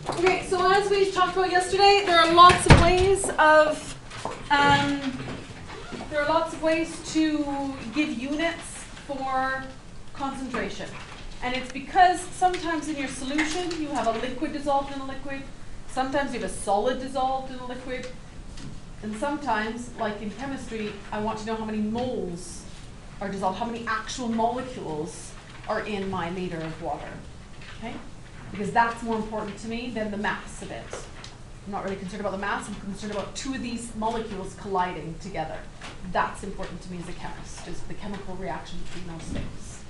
Okay, so as we talked about yesterday, there are lots of ways to give units for concentration. And it's because sometimes in your solution you have a liquid dissolved in a liquid, sometimes you have a solid dissolved in a liquid, and sometimes, like in chemistry, I want to know how many moles are dissolved, how many actual molecules are in my liter of water. Okay? Because that's more important to me than the mass of it. I'm not really concerned about the mass, I'm concerned about two of these molecules colliding together. That's important to me as a chemist, is the chemical reaction between those things.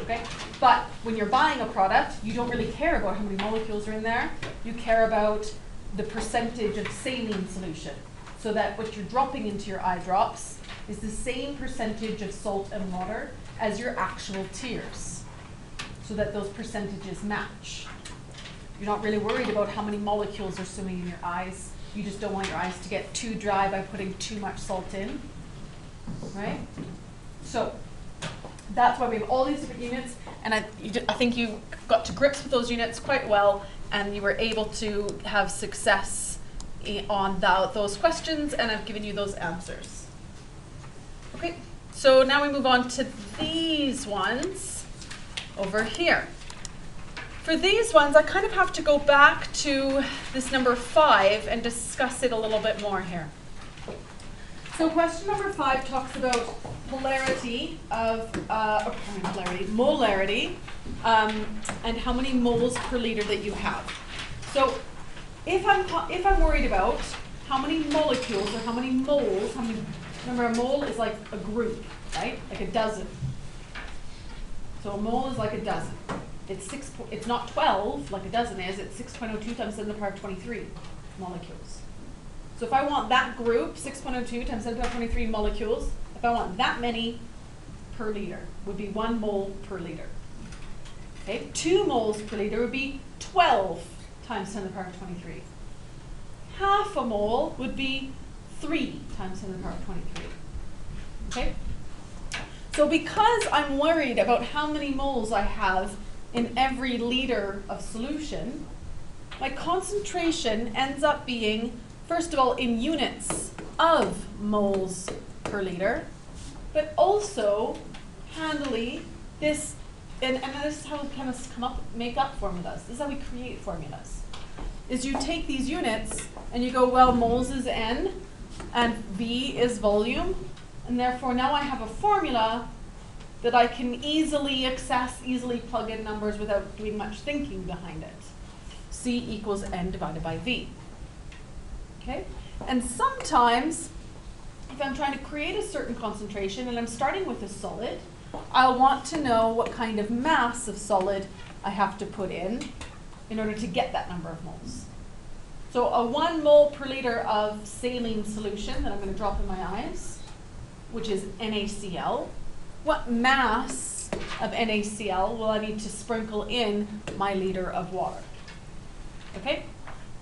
Okay? But when you're buying a product, you don't really care about how many molecules are in there. You care about the percentage of saline solution, so that what you're dropping into your eye drops is the same percentage of salt and water as your actual tears, so that those percentages match. You're not really worried about how many molecules are swimming in your eyes. You just don't want your eyes to get too dry by putting too much salt in, right? So that's why we have all these different units, and I think you got to grips with those units quite well, and you were able to have success on those questions, and I've given you those answers. Okay, so now we move on to these ones over here. For these ones, I kind of have to go back to this number 5 and discuss it a little bit more here. So question number 5 talks about polarity of, molarity, and how many moles per liter that you have. So if I'm worried about how many molecules or how many moles, remember a mole is like a group, right? Like a dozen. So a mole is like a dozen. It's not 12 like a dozen is, it's 6.02 times 10 to the power of 23 molecules. So if I want that group, 6.02 times 10 to the power of 23 molecules, if I want that many per liter, would be 1 mole per liter. Okay, 2 moles per liter would be 12 times 10 to the power of 23. Half a mole would be 3 times 10 to the power of 23. Okay? So because I'm worried about how many moles I have in every liter of solution, my concentration ends up being, first of all, in units of moles per liter, but also, handily, this, and this is how chemists make up formulas. This is how we create formulas. Is you take these units and you go, well, moles is N, and V is volume, and therefore now I have a formula that I can easily access, easily plug in numbers without doing much thinking behind it. C equals N divided by V. Okay? And sometimes, if I'm trying to create a certain concentration and I'm starting with a solid, I'll want to know what kind of mass of solid I have to put in order to get that number of moles. So a 1 mole per liter of saline solution that I'm going to drop in my eyes, which is NaCl, what mass of NaCl will I need to sprinkle in my liter of water? Okay?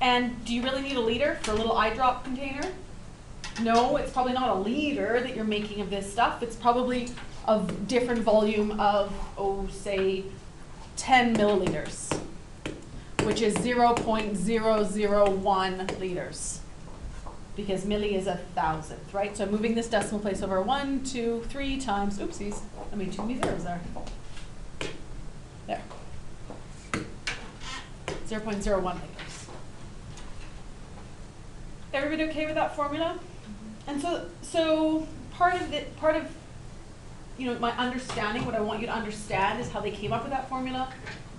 And do you really need a liter for a little eye drop container? No, it's probably not a liter that you're making of this stuff. It's probably a different volume of, say, 10 milliliters, which is 0.001 liters. Because milli is 1,000th, right? So I'm moving this decimal place over 1, 2, 3 times, oopsies, I made too many zeros there. There. 0.01 liters. Everybody okay with that formula? And so part of my understanding, what I want you to understand is how they came up with that formula,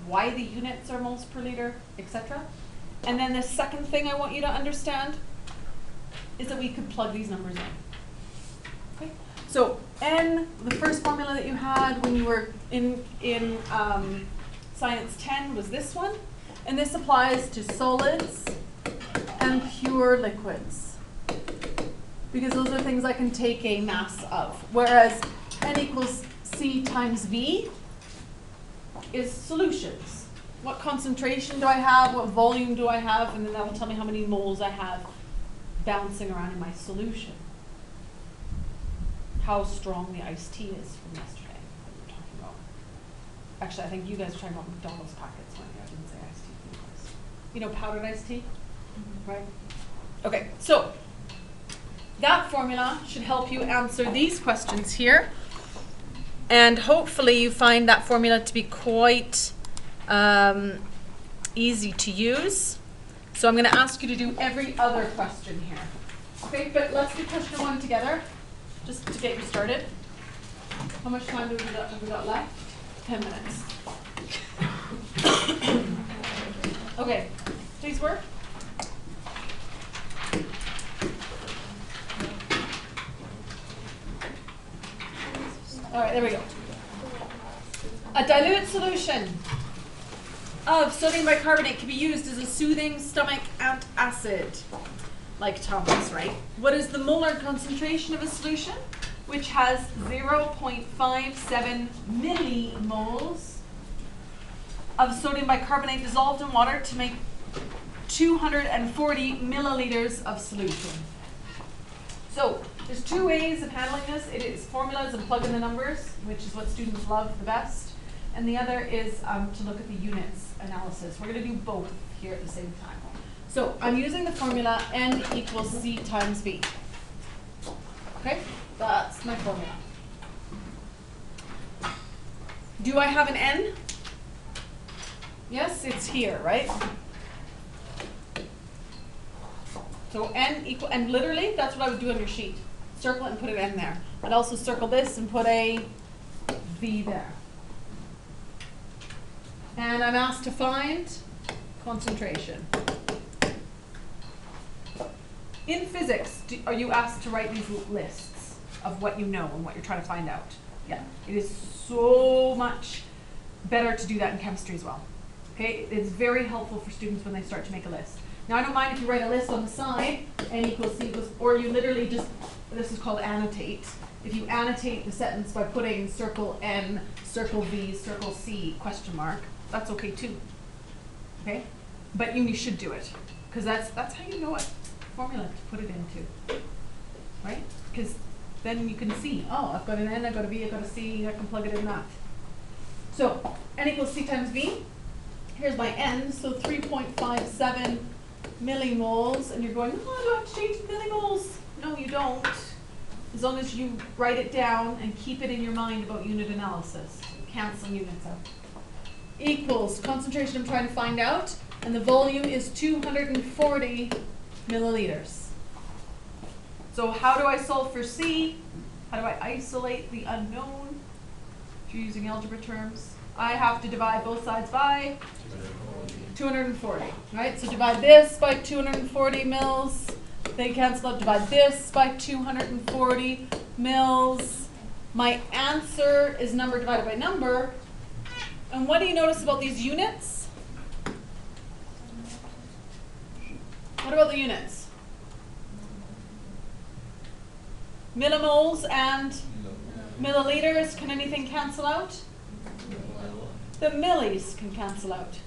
why the units are moles per liter, etc. And then the second thing I want you to understand is that we could plug these numbers in. Okay? So N, the first formula that you had when you were in Science 10 was this one. And this applies to solids and pure liquids, because those are things I can take a mass of. Whereas N equals C times V is solutions. What concentration do I have? What volume do I have? And then that will tell me how many moles I have bouncing around in my solution. How strong the iced tea is from yesterday that we were talking about. Actually, I think you guys were talking about McDonald's packets when I didn't say iced tea. You know powdered iced tea? Right? Okay, so that formula should help you answer these questions here. And hopefully you find that formula to be quite easy to use. So I'm going to ask you to do every other question here. Okay, but let's do question 1 together, just to get you started. How much time have we got left? 10 minutes. Okay, please work. All right, there we go. A dilute solution of sodium bicarbonate can be used as a soothing stomach antacid, like Tums, right? What is the molar concentration of a solution, which has 0.57 millimoles of sodium bicarbonate dissolved in water to make 240 milliliters of solution? So there's 2 ways of handling this. It is formulas and plug in the numbers, which is what students love the best. And the other is to look at the units analysis. We're going to do both here at the same time. So I'm using the formula N equals C times V. Okay, that's my formula. Do I have an N? Yes, it's here, right? So N equal, and literally that's what I would do on your sheet. Circle it and put an N there. I'd also circle this and put a V there. And I'm asked to find concentration. In physics, are you asked to write these lists of what you know and what you're trying to find out? Yeah, it is so much better to do that in chemistry as well. Okay, it's very helpful for students when they start to make a list. Now I don't mind if you write a list on the side, N equals C equals, or you literally just, this is called annotate. If you annotate the sentence by putting circle N, circle V, circle C, question mark, that's okay too. Okay? But you should do it, because that's how you know what formula to put it into. Right? Because then you can see, oh, I've got an N, I've got a V, I've got a C, I can plug it in that. So N equals C times V. Here's my N, so 3.57 millimoles, and you're going, oh, do I have to change millimoles? No, you don't. As long as you write it down and keep it in your mind about unit analysis. Cancel units out. Equals concentration I'm trying to find out, and the volume is 240 milliliters. So how do I solve for C? How do I isolate the unknown? If you're using algebra terms, I have to divide both sides by 240, right? So divide this by 240 mils. They cancel out. Divide this by 240 mils. My answer is number divided by number. And what do you notice about these units? What about the units? Millimoles and milliliters. Can anything cancel out? The millis can cancel out.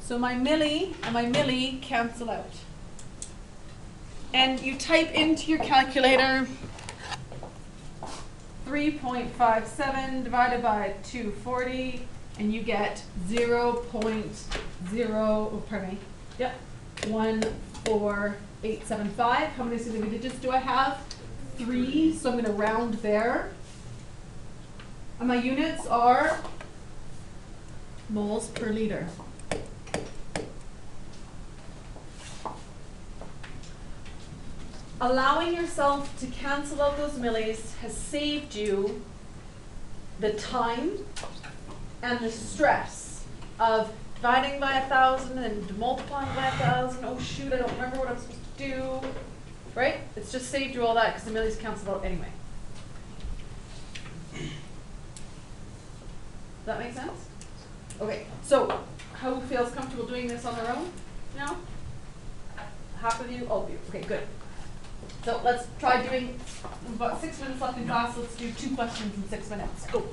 So my milli and my milli cancel out. And you type into your calculator 3.57 divided by 240, and you get 14875. How many single digits do I have? 3, so I'm going to round there. And my units are moles per liter. Allowing yourself to cancel out those millis has saved you the time and the stress of dividing by 1,000 and multiplying by 1,000. Oh shoot, I don't remember what I'm supposed to do. Right? It's just saved you all that because the millis cancel out anyway. Does that make sense? Okay, so who feels comfortable doing this on their own now? Half of you? All of you. Okay, good. So let's try doing, we've got 6 minutes left in class. Let's do 2 questions in 6 minutes. Go.